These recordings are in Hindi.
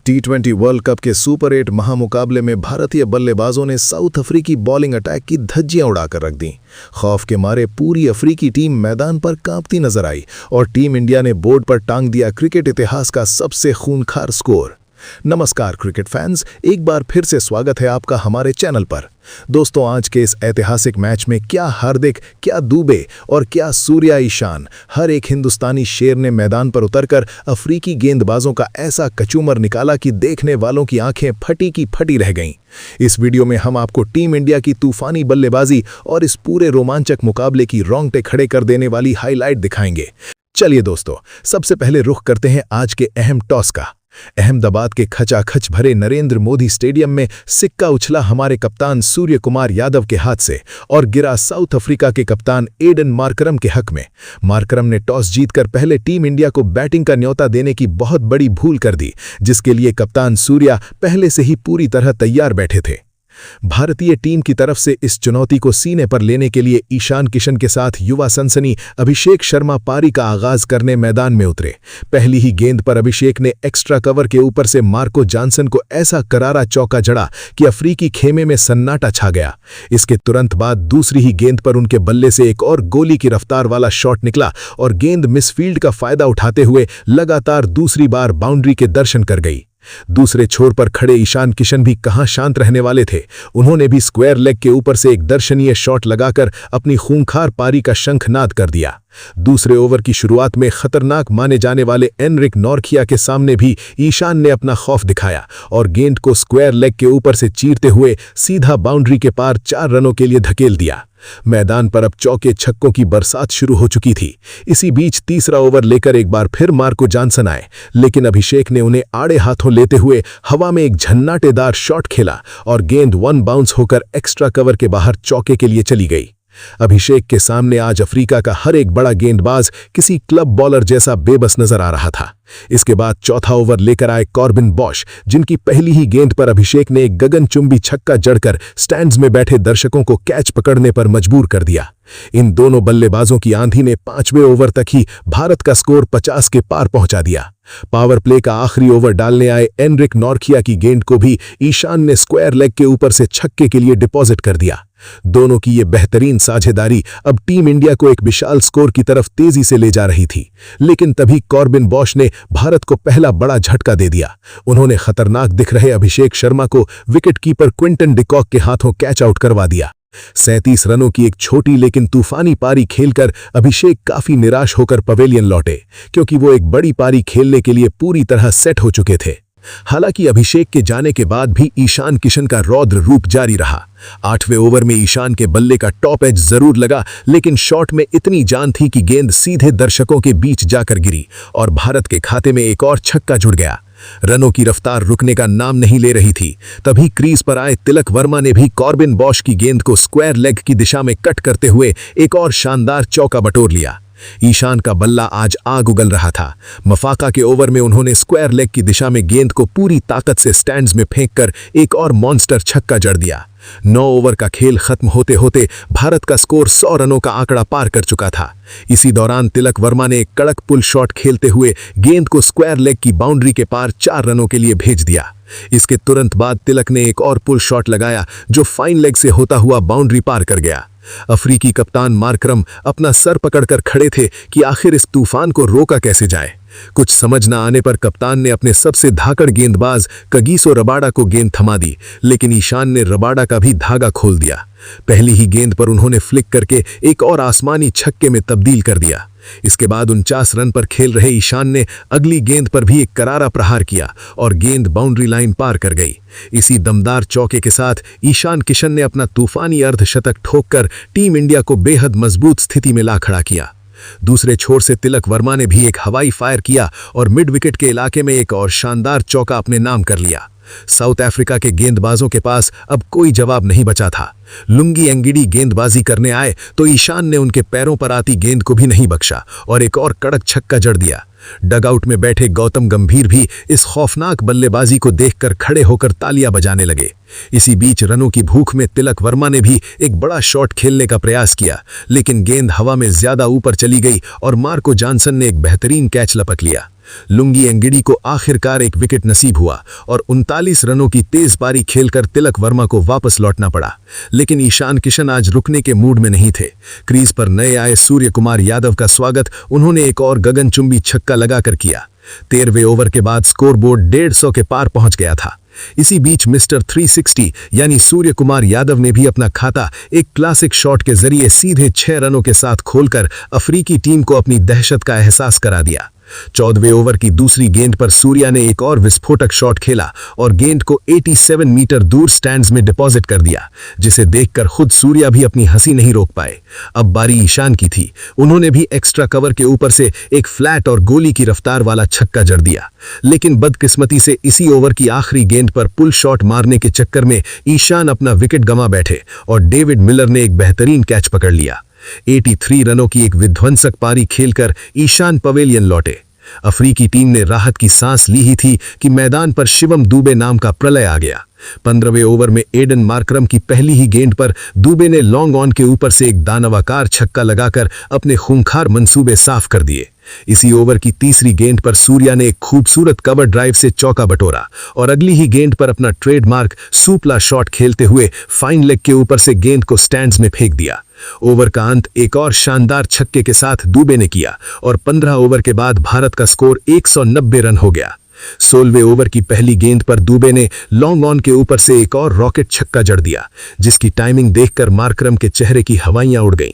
टी20 वर्ल्ड कप के सुपर 8 महामुकाबले में भारतीय बल्लेबाजों ने साउथ अफ्रीकी बॉलिंग अटैक की धज्जियां उड़ाकर रख दी। खौफ के मारे पूरी अफ्रीकी टीम मैदान पर कांपती नजर आई और टीम इंडिया ने बोर्ड पर टांग दिया क्रिकेट इतिहास का सबसे खूंखार स्कोर। नमस्कार क्रिकेट फैंस, एक बार फिर से स्वागत है आपका हमारे चैनल पर। दोस्तों, आज के इस ऐतिहासिक मैच में क्या हार्दिक, क्या दुबे और क्या सूर्या ईशान, हर एक हिंदुस्तानी शेर ने मैदान पर उतरकर अफ्रीकी गेंदबाजों का ऐसा कचूमर निकाला कि देखने वालों की आंखें फटी की फटी रह गईं। इस वीडियो में हम आपको टीम इंडिया की तूफानी बल्लेबाजी और इस पूरे रोमांचक मुकाबले की रोंगटे खड़े कर देने वाली हाईलाइट दिखाएंगे। चलिए दोस्तों, सबसे पहले रुख करते हैं आज के अहम टॉस का। अहमदाबाद के खचाखच भरे नरेंद्र मोदी स्टेडियम में सिक्का उछला हमारे कप्तान सूर्य कुमार यादव के हाथ से और गिरा साउथ अफ्रीका के कप्तान एडन मार्करम के हक में। मार्करम ने टॉस जीतकर पहले टीम इंडिया को बैटिंग का न्योता देने की बहुत बड़ी भूल कर दी, जिसके लिए कप्तान सूर्या पहले से ही पूरी तरह तैयार बैठे थे। भारतीय टीम की तरफ से इस चुनौती को सीने पर लेने के लिए ईशान किशन के साथ युवा सनसनी अभिषेक शर्मा पारी का आगाज करने मैदान में उतरे। पहली ही गेंद पर अभिषेक ने एक्स्ट्रा कवर के ऊपर से मार्को जॉनसन को ऐसा करारा चौका जड़ा कि अफ्रीकी खेमे में सन्नाटा छा गया। इसके तुरंत बाद दूसरी ही गेंद पर उनके बल्ले से एक और गोली की रफ्तार वाला शॉट निकला और गेंद मिसफील्ड का फायदा उठाते हुए लगातार दूसरी बार बाउंड्री के दर्शन कर गई। दूसरे छोर पर खड़े ईशान किशन भी कहां शांत रहने वाले थे। उन्होंने भी स्क्वायर लेग के ऊपर से एक दर्शनीय शॉट लगाकर अपनी खूंखार पारी का शंखनाद कर दिया। दूसरे ओवर की शुरुआत में खतरनाक माने जाने वाले एनरिक नॉर्किया के सामने भी ईशान ने अपना खौफ दिखाया और गेंद को स्क्वायर लेग के ऊपर से चीरते हुए सीधा बाउंड्री के पार 4 रनों के लिए धकेल दिया। मैदान पर अब चौके छक्कों की बरसात शुरू हो चुकी थी। इसी बीच तीसरा ओवर लेकर एक बार फिर मार्को जॉनसन आए, लेकिन अभिषेक ने उन्हें आड़े हाथों लेते हुए हवा में एक झन्नाटेदार शॉट खेला और गेंद 1 बाउंस होकर एक्स्ट्रा कवर के बाहर चौके के लिए चली गई। अभिषेक के सामने आज अफ्रीका का हर एक बड़ा गेंदबाज किसी क्लब बॉलर जैसा बेबस नजर आ रहा था। इसके बाद चौथा ओवर लेकर आए कॉर्बिन बॉश, जिनकी पहली ही गेंद पर अभिषेक ने एक गगनचुंबी छक्का जड़कर स्टैंड्स में बैठे दर्शकों को कैच पकड़ने पर मजबूर कर दिया। इन दोनों बल्लेबाजों की आंधी ने 5वें ओवर तक ही भारत का स्कोर 50 के पार पहुंचा दिया। पावर प्ले का आखिरी ओवर डालने आए एनरिक नॉर्किया की गेंद को भी ईशान ने स्क्वायर लेग के ऊपर से छक्के के लिए डिपॉजिट कर दिया। दोनों की ये बेहतरीन साझेदारी अब टीम इंडिया को एक विशाल स्कोर की तरफ तेजी से ले जा रही थी, लेकिन तभी कॉर्बिन बॉश ने भारत को पहला बड़ा झटका दे दिया। उन्होंने खतरनाक दिख रहे अभिषेक शर्मा को विकेटकीपर क्विंटन डिकॉक के हाथों कैच आउट करवा दिया। 37 रनों की एक छोटी लेकिन तूफानी पारी खेलकर अभिषेक काफी निराश होकर पवेलियन लौटे, क्योंकि वो एक बड़ी पारी खेलने के लिए पूरी तरह सेट हो चुके थे। हालांकि अभिषेक के जाने के बाद भी ईशान किशन का रौद्र रूप जारी रहा। 8वें ओवर में ईशान के बल्ले का टॉप एज जरूर लगा, लेकिन शॉट में इतनी जान थी कि गेंद सीधे दर्शकों के बीच जाकर गिरी और भारत के खाते में एक और छक्का जुड़ गया। रनों की रफ्तार रुकने का नाम नहीं ले रही थी। तभी क्रीज पर आए तिलक वर्मा ने भी कॉर्बिन बॉश की गेंद को स्क्वायर लेग की दिशा में कट करते हुए एक और शानदार चौका बटोर लिया। ईशान का बल्ला आज आग उगल रहा था। मफाका के ओवर में उन्होंने स्क्वायर लेग की दिशा में गेंद को पूरी ताकत से स्टैंड्स में फेंककर एक और मॉन्स्टर छक्का जड़ दिया। 9 ओवर का खेल खत्म होते होते भारत का स्कोर 100 रनों का आंकड़ा पार कर चुका था। इसी दौरान तिलक वर्मा ने एक कड़क पुल शॉट खेलते हुए गेंद को स्क्वायर लेग की बाउंड्री के पार 4 रनों के लिए भेज दिया। इसके तुरंत बाद तिलक ने एक और पुल शॉट लगाया जो फाइन लेग से होता हुआ बाउंड्री पार कर गया। अफ्रीकी कप्तान मार्करम अपना सर पकड़कर खड़े थे कि आखिर इस तूफान को रोका कैसे जाए। कुछ समझ न आने पर कप्तान ने अपने सबसे धाकड़ गेंदबाज कगिसो रबाडा को गेंद थमा दी, लेकिन ईशान ने रबाडा का भी धागा खोल दिया। पहली ही गेंद पर उन्होंने फ्लिक करके एक और आसमानी छक्के में तब्दील कर दिया। इसके बाद 49 रन पर खेल रहे ईशान ने अगली गेंद पर भी एक करारा प्रहार किया और गेंद बाउंड्री लाइन पार कर गई। इसी दमदार चौके के साथ ईशान किशन ने अपना तूफानी अर्धशतक ठोककर टीम इंडिया को बेहद मजबूत स्थिति में ला खड़ा किया। दूसरे छोर से तिलक वर्मा ने भी एक हवाई फायर किया और मिड विकेट के इलाके में एक और शानदार चौका अपने नाम कर लिया। साउथ अफ्रीका के गेंदबाजों के पास अब कोई जवाब नहीं बचा था। लुंगी एंगिडी गेंदबाजी करने आए तो ईशान ने उनके पैरों पर आती गेंद को भी नहीं बख्शा और एक और कड़क छक्का जड़ दिया। डगआउट में बैठे गौतम गंभीर भी इस खौफनाक बल्लेबाजी को देखकर खड़े होकर तालियां बजाने लगे। इसी बीच रनों की भूख में तिलक वर्मा ने भी एक बड़ा शॉट खेलने का प्रयास किया, लेकिन गेंद हवा में ज्यादा ऊपर चली गई और मार्को जॉनसन ने एक बेहतरीन कैच लपक लिया। लुंगी एंगिडी को आखिरकार एक विकेट नसीब हुआ और 39 रनों की तेज पारी खेलकर तिलक वर्मा को वापस लौटना पड़ा। लेकिन ईशान किशन आज रुकने के मूड में नहीं थे। क्रीज पर नए आए सूर्य कुमार यादव का स्वागत उन्होंने एक और गगनचुंबी छक्का लगाकर किया। 13वें ओवर के बाद स्कोरबोर्ड 150 के पार पहुंच गया था। इसी बीच मिस्टर 360 यानी सूर्य कुमार यादव ने भी अपना खाता एक क्लासिक शॉट के जरिए सीधे 6 रनों के साथ खोलकर अफ्रीकी टीम को अपनी दहशत का एहसास करा दिया। 14वें ओवर की दूसरी गेंद पर सूर्या ने एक और विस्फोटक शॉट खेला और गेंद को 87 मीटर दूर स्टैंड्स में डिपॉजिट कर दिया, जिसे देखकर खुद सूर्या भी अपनी हंसी नहीं रोक पाए। अब बारी ईशान की थी। उन्होंने भी एक्स्ट्रा कवर के ऊपर से एक फ्लैट और गोली की रफ्तार वाला छक्का जड़ दिया, लेकिन बदकिस्मती से इसी ओवर की आखिरी गेंद पर पुल शॉट मारने के चक्कर में ईशान अपना विकेट गंवा बैठे और डेविड मिलर ने एक बेहतरीन कैच पकड़ लिया। 83 रनों की एक विध्वंसक पारी खेलकर ईशान पवेलियन लौटे। अफ्रीकी टीम ने राहत की सांस ली ही थी कि मैदान पर शिवम दुबे नाम का प्रलय आ गया। 15वें ओवर में एडन मार्करम की पहली ही गेंद पर दुबे ने लॉन्ग ऑन के ऊपर से एक दानवाकार छक्का लगाकर अपने खूंखार मंसूबे साफ कर दिए। इसी ओवर की तीसरी गेंद पर सूर्या ने एक खूबसूरत कवर ड्राइव से चौका बटोरा और अगली ही गेंद पर अपना ट्रेडमार्क सुपला शॉट खेलते हुए फाइन लेग के ऊपर से गेंद को स्टैंड्स में फेंक दिया। ओवर का अंत एक और शानदार छक्के के साथ दुबे ने किया और 15 ओवर के बाद भारत का स्कोर 190 रन हो गया। 16वें ओवर की पहली गेंद पर दुबे ने लॉन्ग ऑन के ऊपर से एक और रॉकेट छक्का जड़ दिया, जिसकी टाइमिंग देखकर मार्करम के चेहरे की हवाइयां उड़ गईं।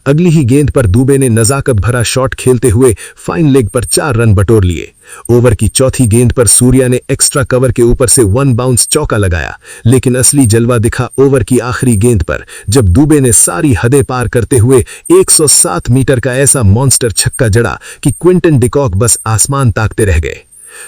अगली ही गेंद पर दुबे ने नजाकत भरा शॉट खेलते हुए फाइन लेग पर 4 रन बटोर लिए। ओवर की चौथी गेंद पर सूर्या ने एक्स्ट्रा कवर के ऊपर से 1 बाउंस चौका लगाया, लेकिन असली जलवा दिखा ओवर की आखिरी गेंद पर, जब दुबे ने सारी हदें पार करते हुए 107 मीटर का ऐसा मॉन्स्टर छक्का जड़ा कि क्विंटन डिकॉक बस आसमान ताकते रह गए।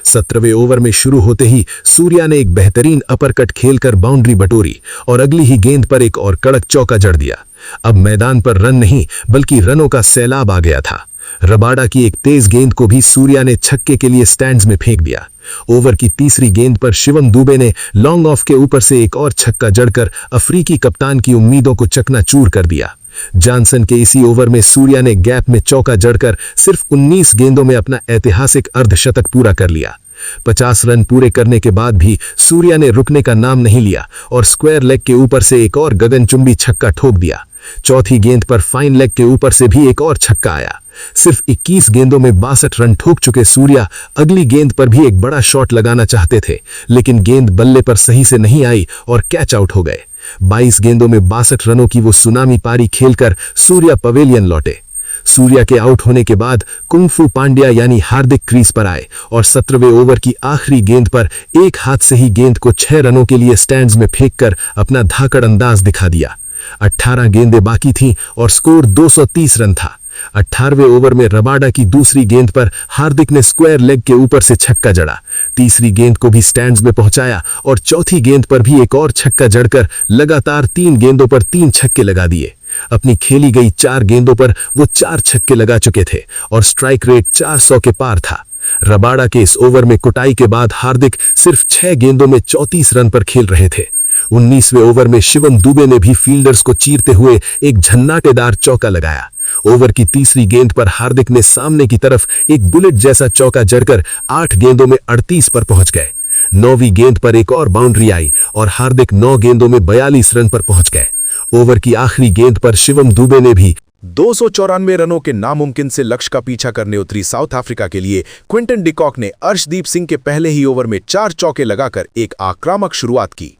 17वें ओवर में शुरू होते ही सूर्या ने एक बेहतरीन अपरकट खेलकर बाउंड्री बटोरी और अगली ही गेंद पर एक और कड़क चौका जड़ दिया। अब मैदान पर रन नहीं बल्कि रनों का सैलाब आ गया था। रबाडा की एक तेज गेंद को भी सूर्या ने छक्के के लिए स्टैंड्स में फेंक दिया। ओवर की तीसरी गेंद पर शिवम दुबे ने लॉन्ग ऑफ के ऊपर से एक और छक्का जड़कर अफ्रीकी कप्तान की उम्मीदों को चकनाचूर कर दिया। जॉनसन के इसी ओवर में सूर्या ने गैप में चौका जड़कर सिर्फ 19 गेंदों में अपना ऐतिहासिक अर्धशतक पूरा कर लिया। 50 रन पूरे करने के बाद भी सूर्या ने रुकने का नाम नहीं लिया और स्क्वायर लेग के ऊपर से एक और गगनचुंबी छक्का ठोक दिया। चौथी गेंद पर फाइन लेग के ऊपर से भी एक और छक्का आया। सिर्फ 21 गेंदों में 62 रन ठोक चुके सूर्या अगली गेंद पर भी एक बड़ा शॉट लगाना चाहते थे, लेकिन गेंद बल्ले पर सही से नहीं आई और कैच आउट हो गए। 22 गेंदों में 62 रनों की वो सुनामी पारी खेलकर सूर्या पवेलियन लौटे। सूर्या के आउट होने के बाद कुंफू पांड्या यानी हार्दिक क्रीज पर आए और 17वें ओवर की आखिरी गेंद पर एक हाथ से ही गेंद को 6 रनों के लिए स्टैंड्स में फेंककर अपना धाकड़ अंदाज दिखा दिया। 18 गेंदें बाकी थीं और स्कोर 230 रन था। 18वें ओवर में रबाडा की दूसरी गेंद पर हार्दिक ने स्क्वायर लेग के ऊपर से छक्का जड़ा, तीसरी गेंद को भी स्टैंड्स में पहुंचाया और चौथी गेंद पर भी एक और छक्का जड़कर लगातार 3 गेंदों पर 3 छक्के लगा दिए। अपनी खेली गई 4 गेंदों पर वो 4 छक्के लगा चुके थे और स्ट्राइक रेट 400 के पार था। रबाडा के इस ओवर में कुटाई के बाद हार्दिक सिर्फ 6 गेंदों में 34 रन पर खेल रहे थे। 19वें ओवर में शिवम दुबे ने भी फील्डर्स को चीरते हुए एक झन्नाटेदार चौका लगाया। ओवर की तीसरी गेंद पर हार्दिक ने सामने की तरफ एक बुलेट जैसा चौका जड़कर 8 गेंदों में 38 पर पहुंच गए। 9वीं गेंद पर एक और बाउंड्री आई और हार्दिक 9 गेंदों में 42 रन पर पहुंच गए। ओवर की आखिरी गेंद पर शिवम दुबे ने भी 294 रनों के नामुमकिन से लक्ष्य का पीछा करने उतरी साउथ अफ्रीका के लिए क्विंटन डिकॉक ने अर्शदीप सिंह के पहले ही ओवर में 4 चौके लगाकर एक आक्रामक शुरुआत की।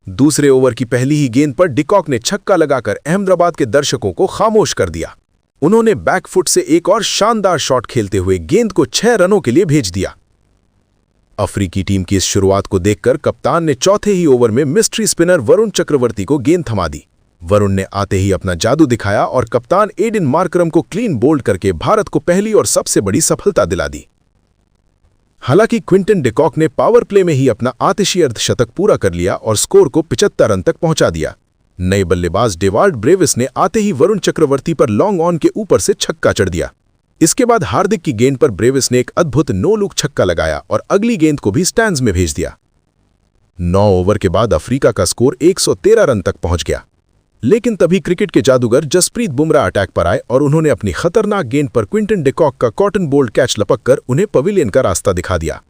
दूसरे ओवर की पहली ही गेंद पर डिकॉक ने छक्का लगाकर अहमदाबाद के दर्शकों को खामोश कर दिया। उन्होंने बैकफुट से एक और शानदार शॉट खेलते हुए गेंद को 6 रनों के लिए भेज दिया। अफ्रीकी टीम की इस शुरुआत को देखकर कप्तान ने चौथे ही ओवर में मिस्ट्री स्पिनर वरुण चक्रवर्ती को गेंद थमा दी। वरुण ने आते ही अपना जादू दिखाया और कप्तान एडन मार्करम को क्लीन बोल्ड करके भारत को पहली और सबसे बड़ी सफलता दिला दी। हालांकि क्विंटन डिकॉक ने पावर प्ले में ही अपना आतिशी अर्धशतक पूरा कर लिया और स्कोर को 75 रन तक पहुंचा दिया। नए बल्लेबाज डेवाल्ड ब्रेविस ने आते ही वरुण चक्रवर्ती पर लॉन्ग ऑन के ऊपर से छक्का चढ़ दिया। इसके बाद हार्दिक की गेंद पर ब्रेविस ने एक अद्भुत नो लुक छक्का लगाया और अगली गेंद को भी स्टैंड्स में भेज दिया। 9 ओवर के बाद अफ्रीका का स्कोर 113 रन तक पहुंच गया। लेकिन तभी क्रिकेट के जादूगर जसप्रीत बुमराह अटैक पर आए और उन्होंने अपनी खतरनाक गेंद पर क्विंटन डिकॉक का कॉटन बोल्ट कैच लपककर उन्हें पवेलियन का रास्ता दिखा दिया।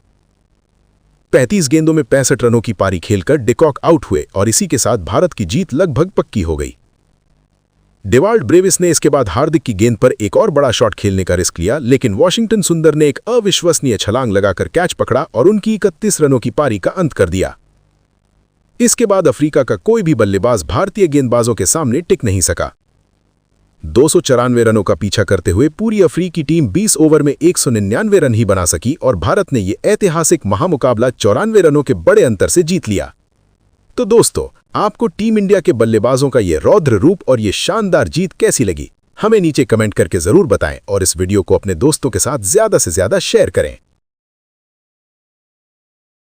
35 गेंदों में 65 रनों की पारी खेलकर डिकॉक आउट हुए और इसी के साथ भारत की जीत लगभग पक्की हो गई। डेवाल्ड ब्रेविस ने इसके बाद हार्दिक की गेंद पर एक और बड़ा शॉट खेलने का रिस्क लिया, लेकिन वॉशिंगटन सुंदर ने एक अविश्वसनीय छलांग लगाकर कैच पकड़ा और उनकी 31 रनों की पारी का अंत कर दिया। इसके बाद अफ्रीका का कोई भी बल्लेबाज भारतीय गेंदबाजों के सामने टिक नहीं सका। 294 रनों का पीछा करते हुए पूरी अफ्रीकी टीम 20 ओवर में 199 रन ही बना सकी और भारत ने यह ऐतिहासिक महामुकाबला 94 रनों के बड़े अंतर से जीत लिया। तो दोस्तों, आपको टीम इंडिया के बल्लेबाजों का यह रौद्र रूप और यह शानदार जीत कैसी लगी? हमें नीचे कमेंट करके जरूर बताएं और इस वीडियो को अपने दोस्तों के साथ ज्यादा से ज्यादा शेयर करें।